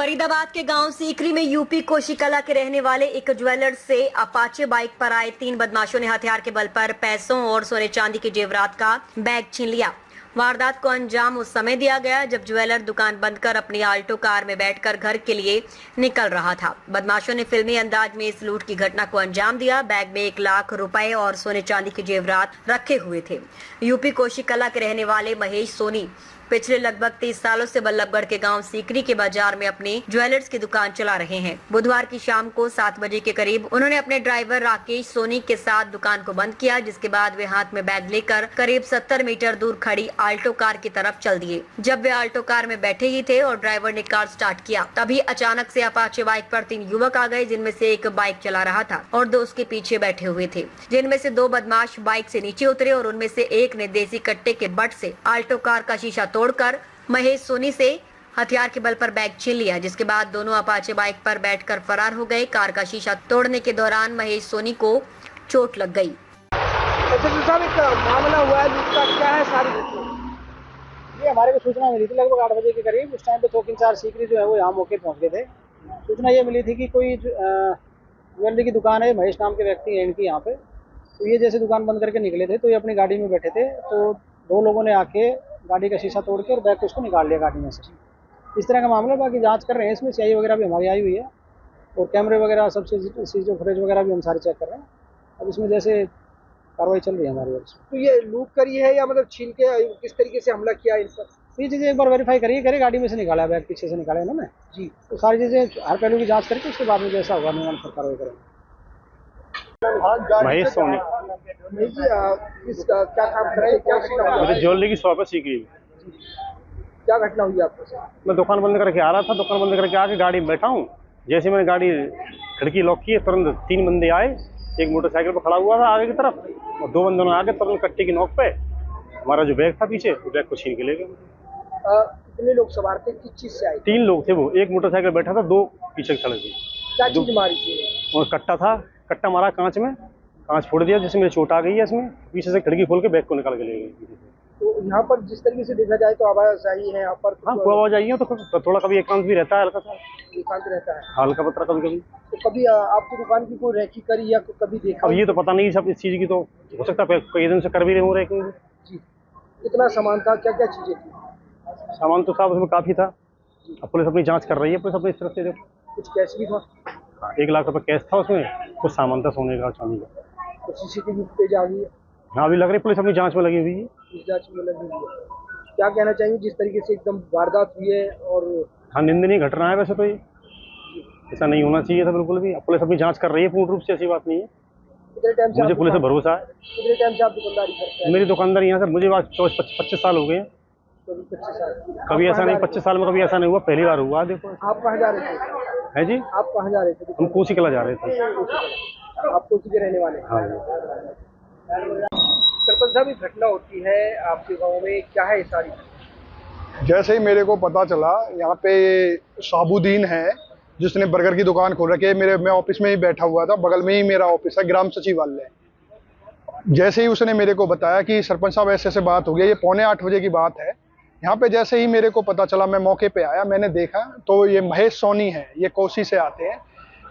फरीदाबाद के गांव सीकरी में यूपी कोशिकला के रहने वाले एक ज्वेलर से अपाचे बाइक पर आए 3 बदमाशों ने हथियार के बल पर पैसों और सोने चांदी के जेवरात का बैग छीन लिया। वारदात को अंजाम उस समय दिया गया जब ज्वेलर दुकान बंद कर अपनी आल्टो कार में बैठकर घर के लिए निकल रहा था। बदमाशों ने फिल्मी अंदाज में इस लूट की घटना को अंजाम दिया। बैग में 1 लाख रुपए और सोने चांदी के जेवरात रखे हुए थे। यूपी कोशिकला के रहने वाले महेश सोनी पिछले लगभग 30 सालों से बल्लभगढ़ के गांव सीकरी के बाजार में अपनी ज्वेलर्स की दुकान चला रहे हैं। बुधवार की शाम को 7 बजे के करीब उन्होंने अपने ड्राइवर राकेश सोनी के साथ दुकान को बंद किया, जिसके बाद वे हाथ में बैग लेकर करीब 70 मीटर दूर खड़ी आल्टो कार की तरफ चल दिए। जब वे आल्टो कार में बैठे ही थे और ड्राइवर ने कार स्टार्ट किया, तभी अचानक से अपाचे बाइक पर 3 युवक आ गए, जिनमें से एक बाइक चला रहा था और 2 उसके पीछे बैठे हुए थे, जिनमें से 2 बदमाश बाइक से नीचे उतरे और उनमें से एक ने देसी कट्टे के बट से आल्टो कार का शीशा तोड़कर महेश सोनी से हथियार के बल पर बैग छीन लिया, जिसके बाद दोनों अपाचे बाइक पर बैठकर फरार हो गए। कार का शीशा तोड़ने के दौरान महेश सोनी को चोट लग गई। साहब एक मामला हुआ है जिसका क्या है सारी ये हमारे को सूचना मिली थी लगभग 8 बजे के करीब। उस टाइम पे चौकी इंचार्ज सीकरी जो है वो यहाँ मौके पहुँच गए थे। सूचना ये मिली थी कि कोई ज्वेलरी की दुकान है, महेश नाम के व्यक्ति है इनकी यहाँ पे। तो ये जैसे दुकान बंद करके निकले थे तो ये अपनी गाड़ी में बैठे थे, तो 2 लोगों ने आके गाड़ी का शीशा तोड़ के और बैग को उसको निकाल लिया गाड़ी में से। इस तरह का मामला बाकी जांच कर रहे हैं। इसमें सीआई वगैरह भी हमारी आई हुई है और कैमरे वगैरह सब सीसीटीवी फुटेज वगैरह भी हम सारे चेक कर रहे हैं। अब इसमें जैसे कार्रवाई चल रही है हमारी ओर से। तो ये लूट करी है या मतलब छीन के किस तरीके से हमला किया इन पर? ये चीज़ें एक बार वेरीफाई करिए, गाड़ी में से निकाला, बैग पीछे से निकाला इन्होंने जी। तो सारी चीज़ें हर पहलू की जांच करके उसके बाद में जैसा होगा नियम पर कार्रवाई करेंगे। महेश सोनी क्या काम कर रहे हैं, क्या मेरे ज्वेलरी की शॉप है सीकरी में। क्या घटना हुई आपको? मैं दुकान बंद करके आ रहा था, दुकान बंद करके आके गाड़ी में बैठा हूँ। जैसे मैंने गाड़ी खिड़की लॉक की, तुरंत 3 बंदे आए। एक मोटरसाइकिल पर खड़ा हुआ था आगे की तरफ और 2 बंदों ने आगे तुरंत कट्टे की नोक पे हमारा जो बैग था पीछे, बैग को छीन के ले गए। कितने लोग सवार थे, किस चीज से आए? 3 लोग थे। वो एक मोटरसाइकिल बैठा था, 2 पीछे खड़े थे। क्या चीज मारी थी? और कट्टा था, कट्टा मारा कांच में, कांच फोड़ दिया जिसमें मेरी चोट आ गई है। इसमें पीछे से खिड़की खोल के बैग को निकाल के ले गए। तो यहाँ पर जिस तरीके से देखा जाए तो आवाजाही है यहाँ पर। हाँ, आवाज आई है तो थोड़ा कभी एकांत भी रहता है, हल्का सा एकांत रहता है, हल्का पत्रा कभी कभी। तो कभी आपकी दुकान की कोई रेकी करी या कभी देखा? अब ये तो पता नहीं सब इस चीज की, तो हो सकता है कई दिन से कर भी रहे हो रहे जी। कितना सामान था, क्या क्या चीजें थी? सामान तो साहब उसमें काफी था। अब पुलिस अपनी जांच कर रही है। पुलिस अपनी इस तरफ से देखो, कुछ कैश भी था? 1 लाख रुपए कैश था उसमें, कुछ सामान था सोने का, चांदी का। तो सीसीटीवी फुटेज आ गई है? हाँ, अभी लग रही पुलिस अपनी जांच में लगी हुई है। इस जांच में लगी हुई है। क्या कहना चाहिए जिस तरीके से एकदम वारदात हुई है? और हाँ, निंदनीय घटना है वैसे तो। ये ऐसा नहीं होना चाहिए था बिल्कुल भी। अब पुलिस अपनी जांच कर रही है पूर्ण रूप से, ऐसी बात नहीं है। कितने टाइम से मुझे पुलिस पर भरोसा है। कितने टाइम से आप दुकानदारी करते हैं? मेरी दुकानदारी यहाँ सर मुझे 24-25 साल हो गए हैं। 25 साल। कभी ऐसा नहीं, 25 साल में कभी ऐसा नहीं हुआ, पहली बार हुआ। देखो आप कहाँ जा रहे थे? है जी, आप कहाँ जा रहे थे? हम कोशिकला जा रहे थे। आप कोसी के रहने वाले? हाँ। सरपंच साहब, एक घटना होती है आपके गांव में, क्या है सारी? जैसे ही मेरे को पता चला, यहाँ पे साबुद्दीन है जिसने बर्गर की दुकान खोल रखी है। मैं ऑफिस में ही बैठा हुआ था, बगल में ही मेरा ऑफिस है, ग्राम सचिवालय। जैसे ही उसने मेरे को बताया कि सरपंच साहब ऐसे ऐसे बात हो गई, ये 7:45 बजे की बात है। यहाँ पे जैसे ही मेरे को पता चला, मैं मौके पे आया, मैंने देखा तो ये महेश सोनी है, ये कोसी से आते हैं।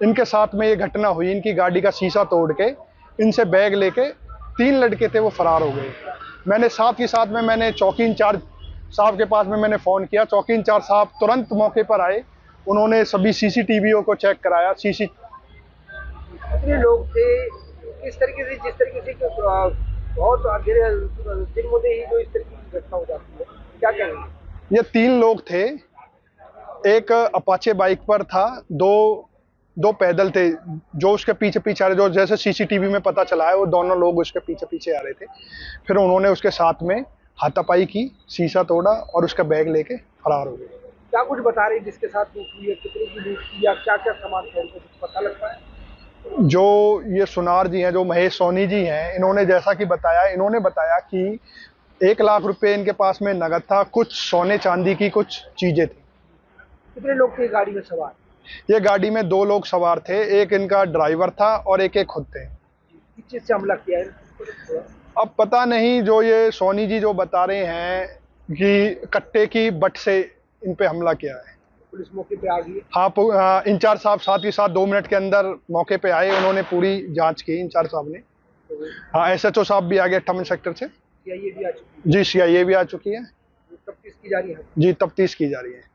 इनके साथ में ये घटना हुई। इनकी गाड़ी का शीशा तोड़ के इनसे बैग लेके 3 लड़के थे, वो फरार हो गए। मैंने साथ ही साथ में मैंने चौकी इंचार्ज साहब के पास में मैंने फ़ोन किया। चौकी इंचार्ज साहब तुरंत मौके पर आए। उन्होंने सभी सीसीटीवीओ को चेक कराया। कितने लोग थे? इस तरीके से जिस तरीके से बहुत दिन मुझे ही जो इस तरीके की घटना हो जाती है, क्या कहेंगे? ये 3 लोग थे। एक अपाचे बाइक पर था, 2 पैदल थे जो उसके पीछे पीछे आ रहे, जो जैसे सीसीटीवी में पता चला है वो दोनों लोग उसके पीछे पीछे आ रहे थे। फिर उन्होंने उसके साथ में हाथापाई की, शीशा तोड़ा और उसका बैग लेके फरार हो गए। क्या कुछ बता रहे जिसके साथ लूट हुई है, कितने की लूट की या क्या क्या सामान था, उनको कुछ पता लग पाया? जो ये सुनार जी हैं, जो महेश सोनी जी हैं, इन्होंने जैसा कि बताया, इन्होंने बताया कि 1 लाख रुपए इनके पास में नगद था, कुछ सोने चांदी की कुछ चीजें थी। कितने लोग थे गाड़ी में सवार? ये गाड़ी में 2 लोग सवार थे, एक इनका ड्राइवर था और एक खुद थे। किस चीज से हमला किया है? अब पता नहीं, जो ये सोनी जी जो बता रहे हैं कि कट्टे की बट से इन पे हमला किया है। पुलिस मौके पे आ गई है। हाँ, इंचार्ज साहब साथ ही साथ 2 मिनट के अंदर मौके पे आए, उन्होंने पूरी जांच की इंचार्ज साहब ने। हाँ, SHO साहब भी आ गए 58 सेक्टर से। CIA भी आ चुकी जी, CIA भी आ चुकी है। है, तफ्तीश की जा रही है। जी, तफ्तीश की जा रही है।